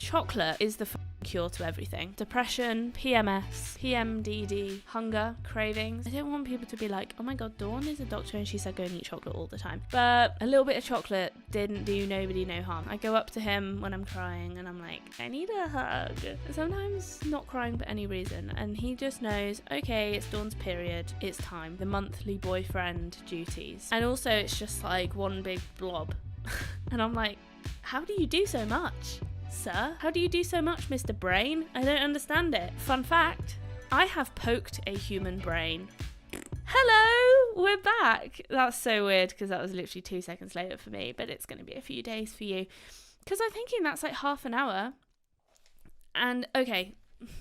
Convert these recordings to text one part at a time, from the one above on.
Chocolate is the cure to everything. Depression, PMS, PMDD, hunger, cravings. I don't want people to be like, oh my god, Dawn is a doctor and she said go and eat chocolate all the time. But a little bit of chocolate didn't do nobody no harm. I go up to him when I'm crying and I'm like, I need a hug. Sometimes not crying for any reason. And he just knows, okay, it's Dawn's period. It's time. The monthly boyfriend duties. And also it's just like one big blob. And I'm like, how do you do so much? Sir, how do you do so much, Mr. Brain? I don't understand it. Fun fact, I have poked a human brain. Hello, we're back. That's so weird because that was literally 2 seconds later for me, but it's going to be a few days for you because I'm thinking that's like half an hour. And okay,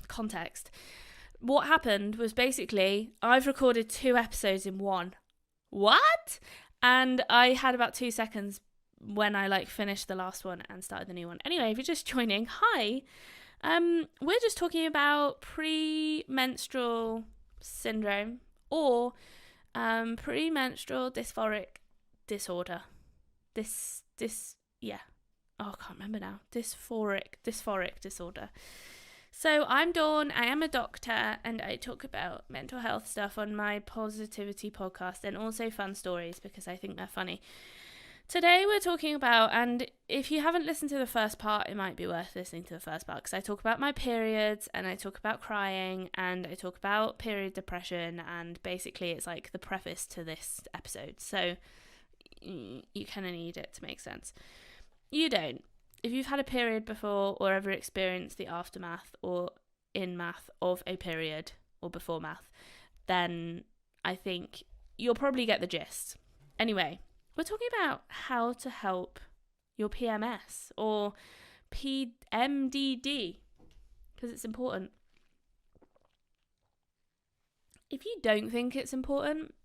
context. What happened was basically I've recorded 2 episodes in one. What? And I had about 2 seconds when I like finished the last one and started the new one. Anyway, if you're just joining, hi. We're just talking about premenstrual syndrome or premenstrual dysphoric disorder. Yeah. Oh, I can't remember now. Dysphoric disorder. So I'm Dawn, I am a doctor, and I talk about mental health stuff on my positivity podcast and also fun stories because I think they're funny. Today we're talking about, and if you haven't listened to the first part, it might be worth listening to the first part because I talk about my periods and I talk about crying and I talk about period depression, and basically it's like the preface to this episode. So you kind of need it to make sense. You don't. If you've had a period before or ever experienced the aftermath or in math of a period or before math, then I think you'll probably get the gist. Anyway, we're talking about how to help your PMS or PMDD because it's important. If you don't think it's important,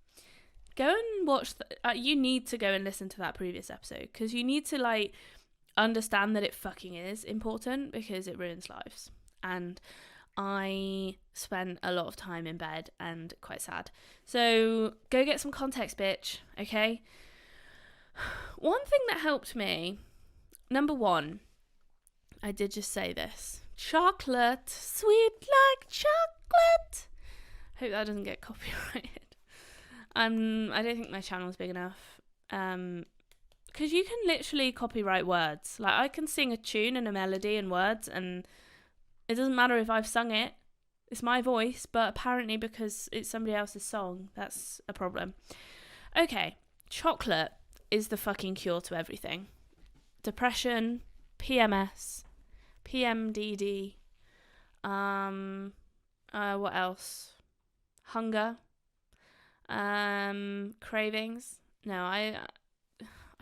go and watch. You need to go and listen to that previous episode because you need to like understand that it fucking is important because it ruins lives. And I spent a lot of time in bed and quite sad. So go get some context, bitch. Okay. One thing that helped me, number one, I did just say this. Chocolate, sweet like chocolate. Hope that doesn't get copyrighted. I don't think my channel's big enough. Because you can literally copyright words. Like I can sing a tune and a melody and words, and it doesn't matter if I've sung it. It's my voice, but apparently because it's somebody else's song, that's a problem. Okay, chocolate is the fucking cure to everything. Depression, PMS, PMDD, what else? Hunger, cravings. No, I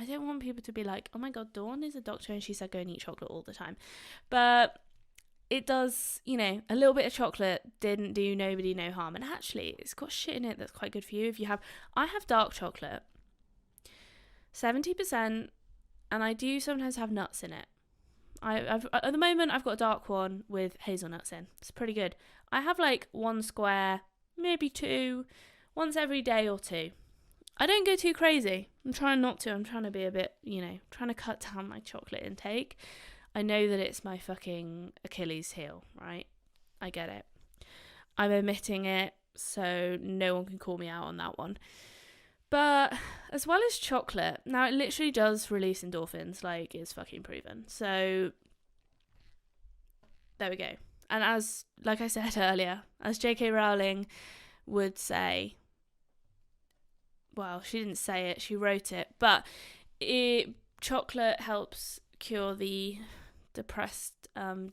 don't want people to be like, oh my god, Dawn is a doctor and she said go and eat chocolate all the time. But it does, a little bit of chocolate didn't do nobody no harm. And actually, it's got shit in it that's quite good for you. I have dark chocolate, 70%, and I do sometimes have nuts in it. I've at the moment I've got a dark one with hazelnuts in. It's pretty good. I have like 1 square, maybe 2, once every day or 2. I don't go too crazy. I'm trying not to. I'm trying to be a bit, trying to cut down my chocolate intake. I know that it's my fucking Achilles heel, right? I get it. I'm omitting it, so no one can call me out on that one. But as well as chocolate, now it literally does release endorphins, like it's fucking proven. So there we go. And like I said earlier, as J.K. Rowling would say, well, she didn't say it, she wrote it, but chocolate helps cure the depressed,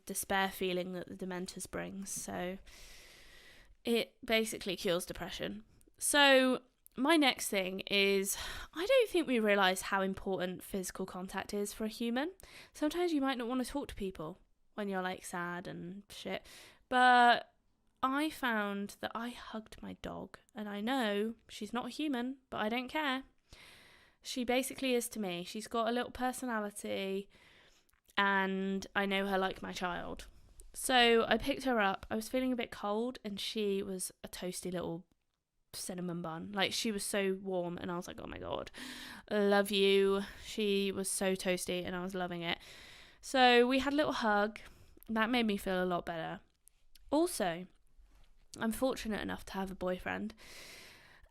despair feeling that the Dementors brings. So it basically cures depression. So my next thing is, I don't think we realise how important physical contact is for a human. Sometimes you might not want to talk to people when you're like sad and shit, but I found that I hugged my dog, and I know she's not a human, but I don't care. She basically is to me. She's got a little personality, and I know her like my child. So I picked her up. I was feeling a bit cold, and she was a toasty little cinnamon bun. Like, she was so warm, and I was like, oh my god, I love you. She was so toasty, and I was loving it. So we had a little hug. That made me feel a lot better. Also, I'm fortunate enough to have a boyfriend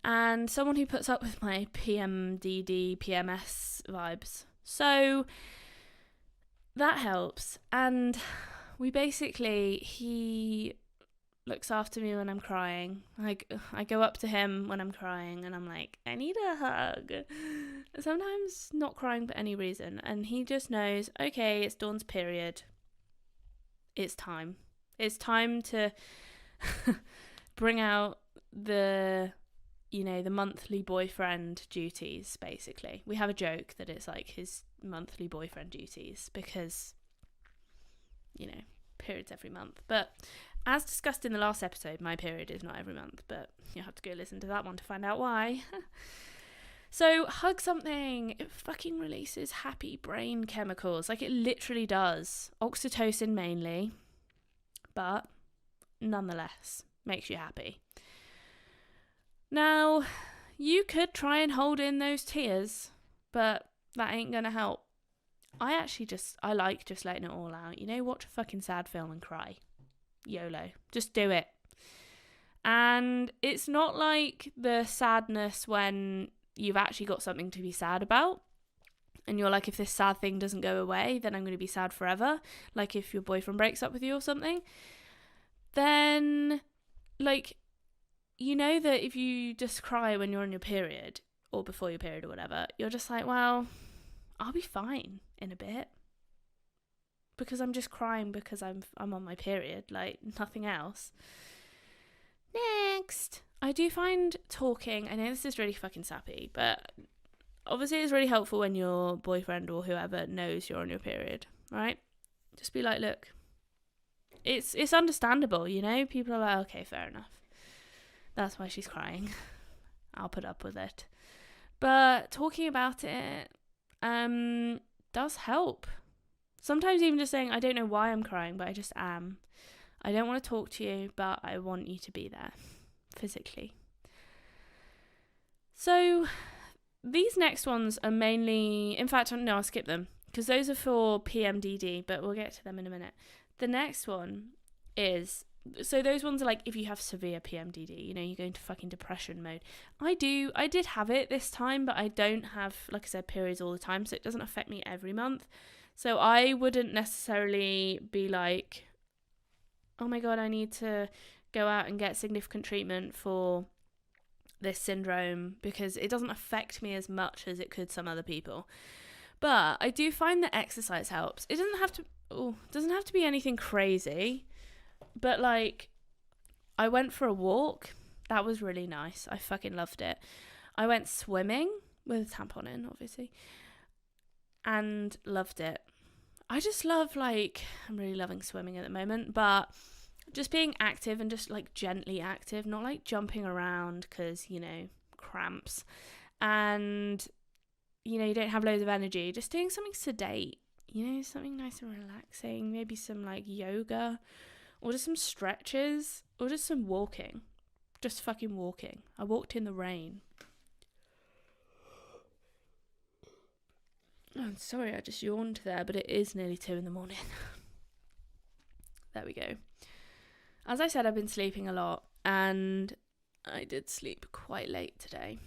and someone who puts up with my PMDD, PMS vibes. So that helps. And he looks after me when I'm crying. I go up to him when I'm crying and I'm like, I need a hug. Sometimes not crying for any reason. And he just knows, okay, it's Dawn's period. It's time. It's time to bring out the monthly boyfriend duties, basically. We have a joke that it's like his monthly boyfriend duties because, periods every month. But as discussed in the last episode, my period is not every month, but you'll have to go listen to that one to find out why. So hug something, it fucking releases happy brain chemicals. Like, it literally does. Oxytocin mainly, but nonetheless makes you happy. Now, you could try and hold in those tears, but that ain't gonna help. I like just letting it all out. Watch a fucking sad film and cry. YOLO. Just do it. And it's not like the sadness when you've actually got something to be sad about. And you're like, if this sad thing doesn't go away, then I'm going to be sad forever. Like if your boyfriend breaks up with you or something. Then, that if you just cry when you're on your period or before your period or whatever, you're just like, well, I'll be fine in a bit. Because I'm just crying because I'm on my period, like nothing else. Next, I do find talking, I know this is really fucking sappy, but obviously it's really helpful when your boyfriend or whoever knows you're on your period, right? Just be like, look, it's understandable, people are like, okay, fair enough. That's why she's crying. I'll put up with it. But talking about it does help. Sometimes even just saying, I don't know why I'm crying, but I just am. I don't want to talk to you, but I want you to be there physically. So these next ones are mainly, in fact, no, I'll skip them because those are for PMDD, but we'll get to them in a minute. The next one is, so those ones are like if you have severe PMDD, you go into fucking depression mode. I did have it this time, but I don't have, like I said, periods all the time, so it doesn't affect me every month. So I wouldn't necessarily be like, oh my God, I need to go out and get significant treatment for this syndrome because it doesn't affect me as much as it could some other people. But I do find that exercise helps. It doesn't have to be anything crazy, but like I went for a walk. That was really nice. I fucking loved it. I went swimming with a tampon in, obviously, and loved it. I just love, I'm really loving swimming at the moment, but just being active and just gently active, not jumping around because, cramps, and, you don't have loads of energy, just doing something sedate, something nice and relaxing, maybe some yoga or just some stretches or just some walking, just fucking walking. I walked in the rain. Oh, I'm sorry, I just yawned there, but it is nearly 2 a.m. There we go. As I said, I've been sleeping a lot, and I did sleep quite late today.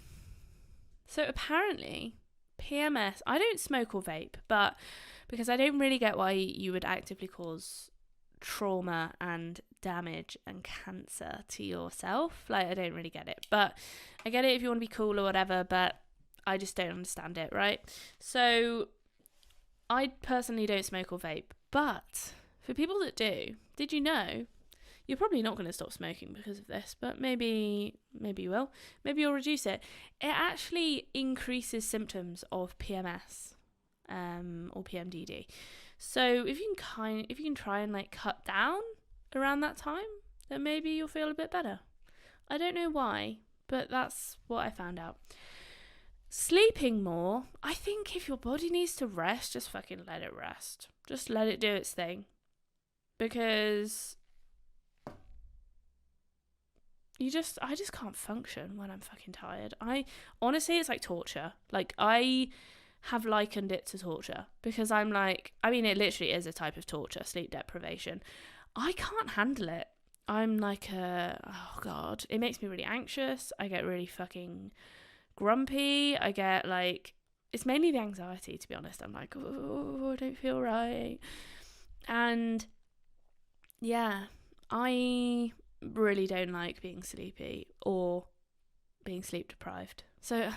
So apparently, PMS, I don't smoke or vape, but because I don't really get why you would actively cause trauma and damage and cancer to yourself. I don't really get it, but I get it if you want to be cool or whatever, but I just don't understand it, right? So I personally don't smoke or vape, but for people that do, did you know you're probably not going to stop smoking because of this, but maybe you will. Maybe you'll reduce it. It actually increases symptoms of PMS or PMDD. So if you can try and cut down around that time, then maybe you'll feel a bit better. I don't know why, but that's what I found out. Sleeping more, I think if your body needs to rest, just fucking let it rest. Just let it do its thing. Because I just can't function when I'm fucking tired. Honestly, it's like torture. I have likened it to torture, because I'm like, I mean, it literally is a type of torture, sleep deprivation. I can't handle it. I'm like oh God, it makes me really anxious. I get really fucking grumpy. I get like, it's mainly the anxiety, to be honest. I'm like, oh, I don't feel right. And yeah, I really don't like being sleepy or being sleep deprived. So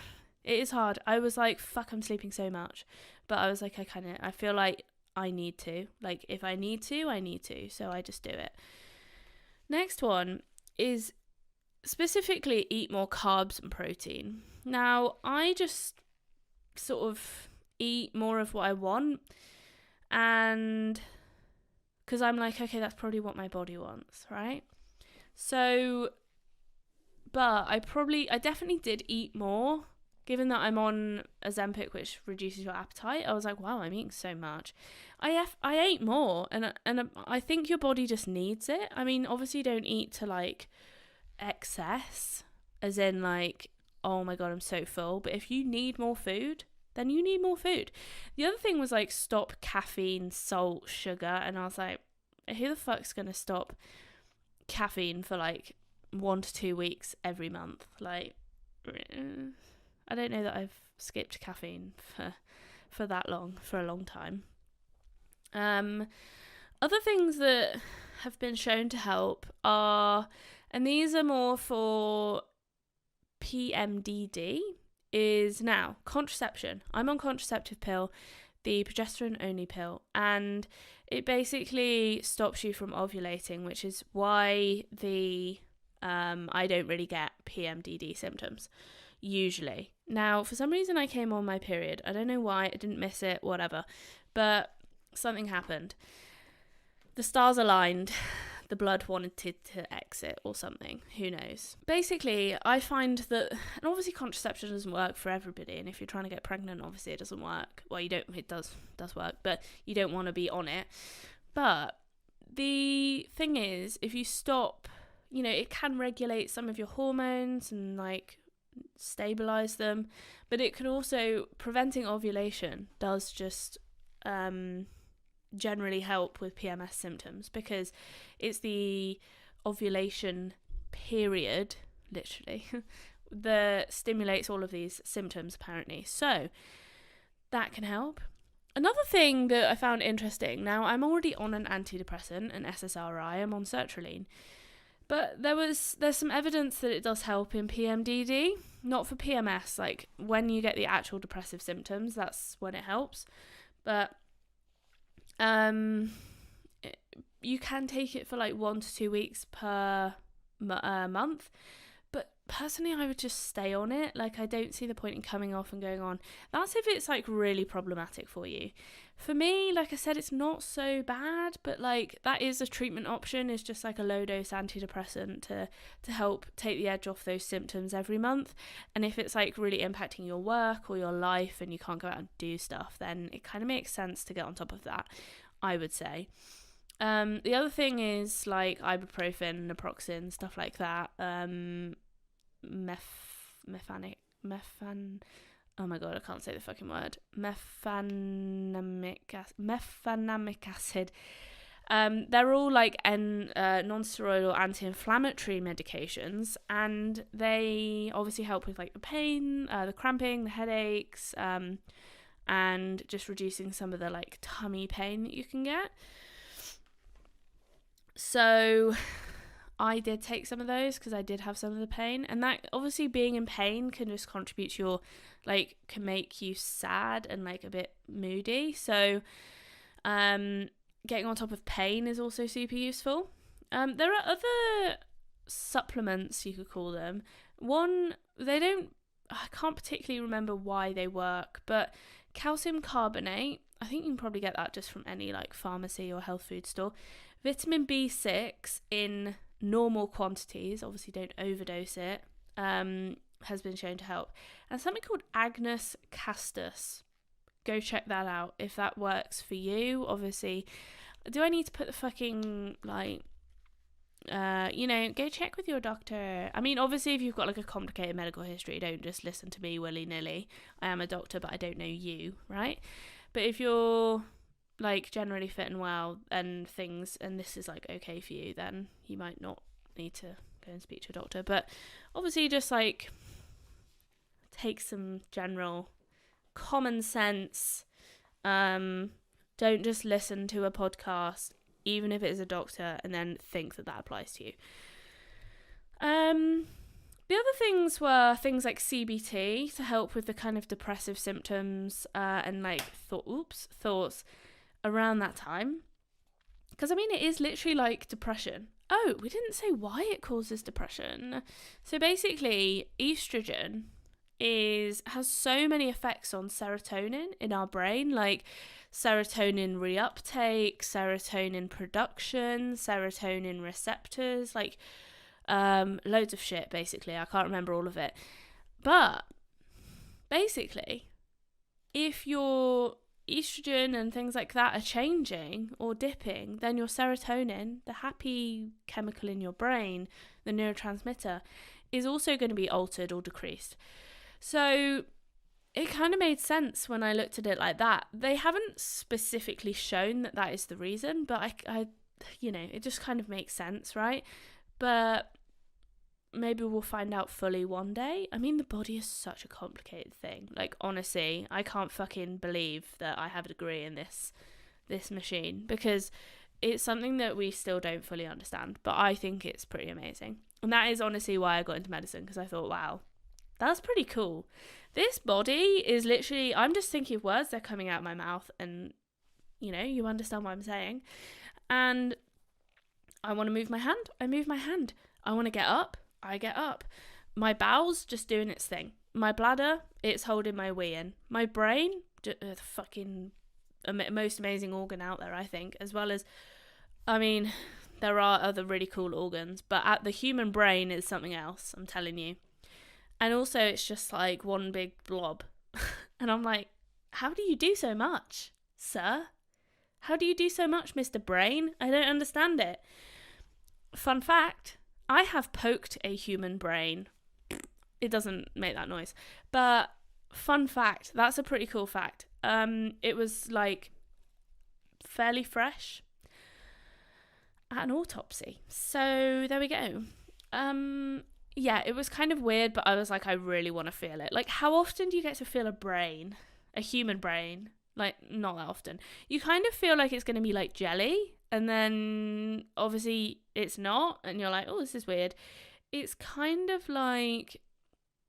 it is hard. I was like, fuck, I'm sleeping so much. But I was like, I feel like I need to. Like, if I need to, I need to. So I just do it. Next one is specifically eat more carbs and protein. Now, I just sort of eat more of what I want, and because I'm like, okay, that's probably what my body wants, right? So, but I definitely did eat more, given that I'm on Ozempic, which reduces your appetite. I was like, wow, I'm eating so much. I ate more, and I think your body just needs it. I mean, obviously, don't eat to like excess, as in like, oh my God, I'm so full. But if you need more food, then you need more food. The other thing was like, stop caffeine, salt, sugar. And I was like, who the fuck's going to stop caffeine for like 1 to 2 weeks every month? Like, I don't know that I've skipped caffeine for that long, for a long time. Other things that have been shown to help are, and these are more for PMDD, is now contraception. I'm on contraceptive pill, the progesterone only pill, and it basically stops you from ovulating, which is why I don't really get PMDD symptoms usually. Now, for some reason I came on my period. I don't know why, I didn't miss it, whatever, but something happened. The stars aligned. The blood wanted to exit or something. Who knows? Basically, I find that, and obviously contraception doesn't work for everybody, and if you're trying to get pregnant, obviously it doesn't work. Well, it does work, but you don't want to be on it. But the thing is, if you stop, it can regulate some of your hormones and like stabilize them, but it can also, preventing ovulation does just generally help with PMS symptoms, because it's the ovulation period, literally, that stimulates all of these symptoms apparently. So that can help. Another thing that I found interesting, now I'm already on an antidepressant, an SSRI, I'm on sertraline, but there's some evidence that it does help in PMDD, not for PMS, like when you get the actual depressive symptoms, that's when it helps. But you can take it for like 1 to 2 weeks per month, but personally I would just stay on it. Like, I don't see the point in coming off and going on. That's if it's like really problematic for you. For me, like I said, it's not so bad, but like that is a treatment option, is just like a low dose antidepressant to help take the edge off those symptoms every month. And if it's like really impacting your work or your life and you can't go out and do stuff, then it kind of makes sense to get on top of that, I would say. The other thing is like ibuprofen, naproxen, stuff like that. Oh my God, I can't say the fucking word. Mefenamic acid. They're all like non-steroidal anti-inflammatory medications, and they obviously help with like the pain, the cramping, the headaches, and just reducing some of the like tummy pain that you can get. So I did take some of those because I did have some of the pain, and that obviously being in pain can just contribute to your, like, can make you sad and like a bit moody. So getting on top of pain is also super useful. There are other supplements, you could call them. I can't particularly remember why they work, but calcium carbonate, I think you can probably get that just from any like pharmacy or health food store. Vitamin B6 in normal quantities, obviously don't overdose it, has been shown to help. And something called Agnus castus. Go check that out if that works for you. Obviously, do I need to put the fucking like go check with your doctor. I mean, obviously, if you've got like a complicated medical history, don't just listen to me willy-nilly. I am a doctor, but I don't know you, right? But if you're like generally fit and well and things, and this is like okay for you, then you might not need to go and speak to a doctor. But obviously, just like take some general common sense. Don't just listen to a podcast, even if it is a doctor, and then think that applies to you. The other things were things like CBT to help with the kind of depressive symptoms and like thoughts around that time. Because I mean, it is literally like depression. Oh, we didn't say why it causes depression. So basically, estrogen has so many effects on serotonin in our brain, like serotonin reuptake, serotonin production, serotonin receptors, like loads of shit basically. I can't remember all of it. But basically, if your estrogen and things like that are changing or dipping, then your serotonin, the happy chemical in your brain, the neurotransmitter, is also going to be altered or decreased. So it kind of made sense when I looked at it like that. They haven't specifically shown that is the reason, but I it just kind of makes sense, right? But maybe we'll find out fully one day. I mean, the body is such a complicated thing. Like, honestly, I can't fucking believe that I have a degree in this machine, because it's something that we still don't fully understand, but I think it's pretty amazing. And that is honestly why I got into medicine, because I thought, wow, that's pretty cool. This body is literally, I'm just thinking of words, they're coming out of my mouth, and, you understand what I'm saying. And I want to move my hand, I move my hand. I want to get up, I get up. My bowel's just doing its thing. My bladder, it's holding my wee in. My brain, the fucking most amazing organ out there, I think, as well as, I mean, there are other really cool organs, but the human brain is something else, I'm telling you. And also, it's just like one big blob. And I'm like, how do you do so much, sir? How do you do so much, Mr. Brain? I don't understand it. Fun fact, I have poked a human brain. It doesn't make that noise. But fun fact, that's a pretty cool fact. It was like fairly fresh at an autopsy. So there we go. Yeah, it was kind of weird, but I was like, I really want to feel it. Like, how often do you get to feel a human brain? Like, not that often. You kind of feel like it's going to be like jelly, and then obviously it's not, and you're like, oh, this is weird. It's kind of like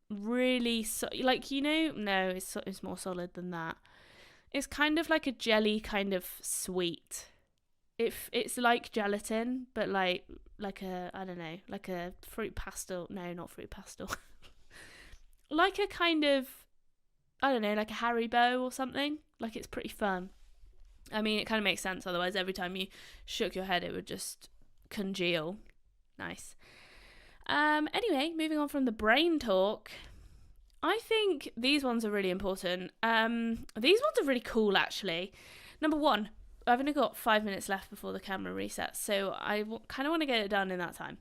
really, no, it's more solid than that. It's kind of like a jelly, kind of sweet. It's like gelatin, but like a, I don't know, like a fruit pastel. No, not fruit pastel. Like a kind of, I don't know, like a Haribo or something. Like, it's pretty firm. I mean, it kind of makes sense. Otherwise, every time you shook your head, it would just congeal. Nice. Anyway, moving on from the brain talk, I think these ones are really important. These ones are really cool, actually. Number one, I've only got 5 minutes left before the camera resets, so I kind of want to get it done in that time.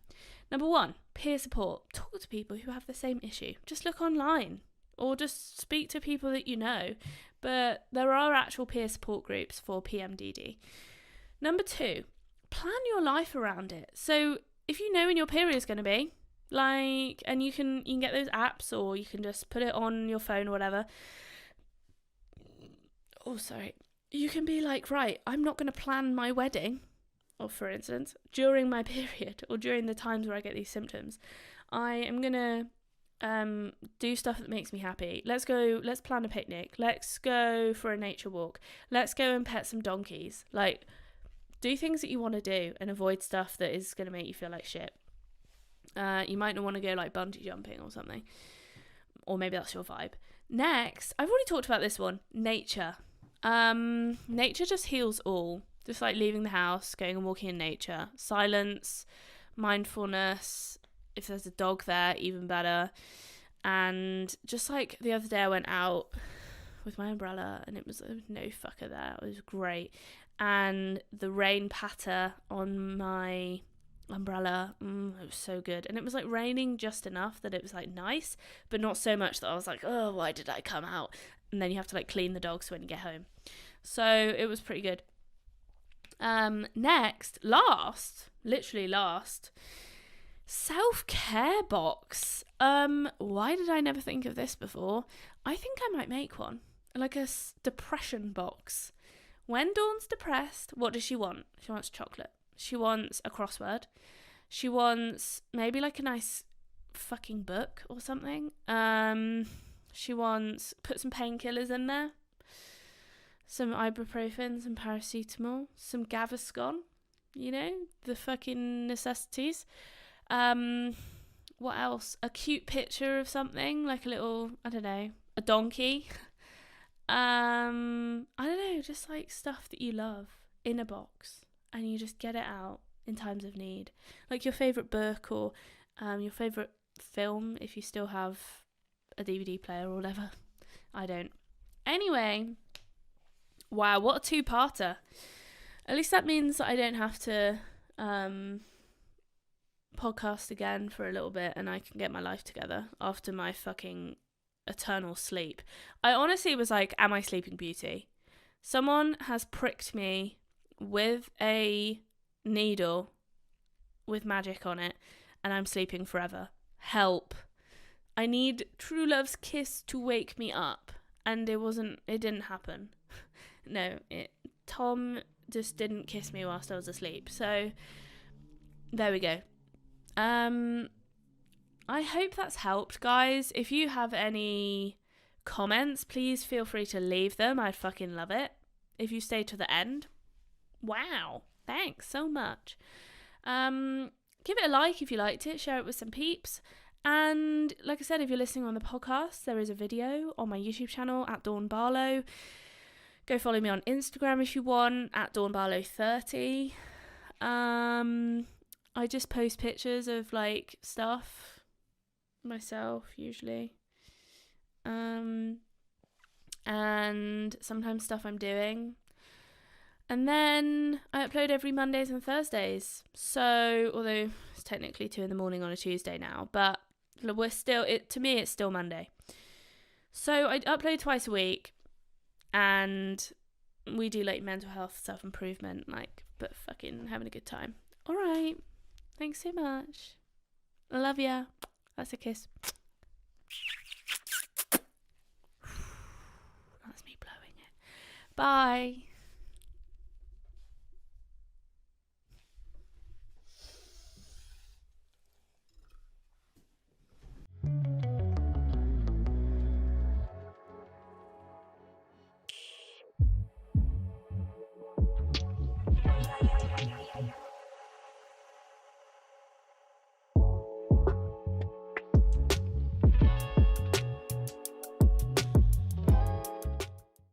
Number one, peer support. Talk to people who have the same issue. Just look online or just speak to people that you know. But there are actual peer support groups for PMDD. Number two, plan your life around it. So if you know when your period is going to be, like, and you can get those apps, or you can just put it on your phone or whatever. Oh, sorry. You can be like, right, I'm not going to plan my wedding, or for instance, during my period or during the times where I get these symptoms. I am going to do stuff that makes me happy. Let's plan a picnic. Let's go for a nature walk. Let's go and pet some donkeys. Like, do things that you want to do and avoid stuff that is going to make you feel like shit. You might not want to go like bungee jumping or something, or maybe that's your vibe. Next, I've already talked about this one, nature. Nature just heals all. Just like leaving the house, going and walking in nature. Silence, mindfulness. If there's a dog there, even better. And just like the other day, I went out with my umbrella and there was no fucker there. It was great. And the rain patter on my umbrella. It was so good. And it was like raining just enough that it was like nice, but not so much that I was like, oh, why did I come out? And then you have to like clean the dogs when you get home. So it was pretty good. Literally last, self-care box. Why did I never think of this before? I think I might make one, like a depression box. When Dawn's depressed, what does she want? She wants chocolate. She wants a crossword. She wants maybe like a nice fucking book or something. She wants, put some painkillers in there. Some ibuprofen, some paracetamol, some Gaviscon. You know, the fucking necessities. What else? A cute picture of something, like a little, I don't know, a donkey. I don't know, just like stuff that you love in a box, and you just get it out in times of need. Like your favourite book or your favourite film, if you still have a DVD player or whatever. I don't. Anyway, wow, what a two-parter. At least that means that I don't have to podcast again for a little bit, and I can get my life together after my fucking eternal sleep. I honestly was like, am I Sleeping Beauty? Someone has pricked me with a needle with magic on it, and I'm sleeping forever. Help. I need true love's kiss to wake me up. And it didn't happen. No, Tom just didn't kiss me whilst I was asleep. So there we go. I hope that's helped, guys. If you have any comments, please feel free to leave them. I'd fucking love it. If you stay to the end, wow, thanks so much. Give it a like if you liked it. Share it with some peeps. And like I said, if you're listening on the podcast, there is a video on my YouTube channel at Dawn Barlow. Go follow me on Instagram if you want, at DawnBarlow30. I just post pictures of like stuff myself usually. And sometimes stuff I'm doing. And then I upload every Mondays and Thursdays. So, although it's technically 2 a.m. on a Tuesday now, but to me it's still Monday. So I upload twice a week, and we do like mental health, self-improvement, but fucking having a good time. All right. Thanks so much. I love ya. That's a kiss. That's me blowing it. Bye.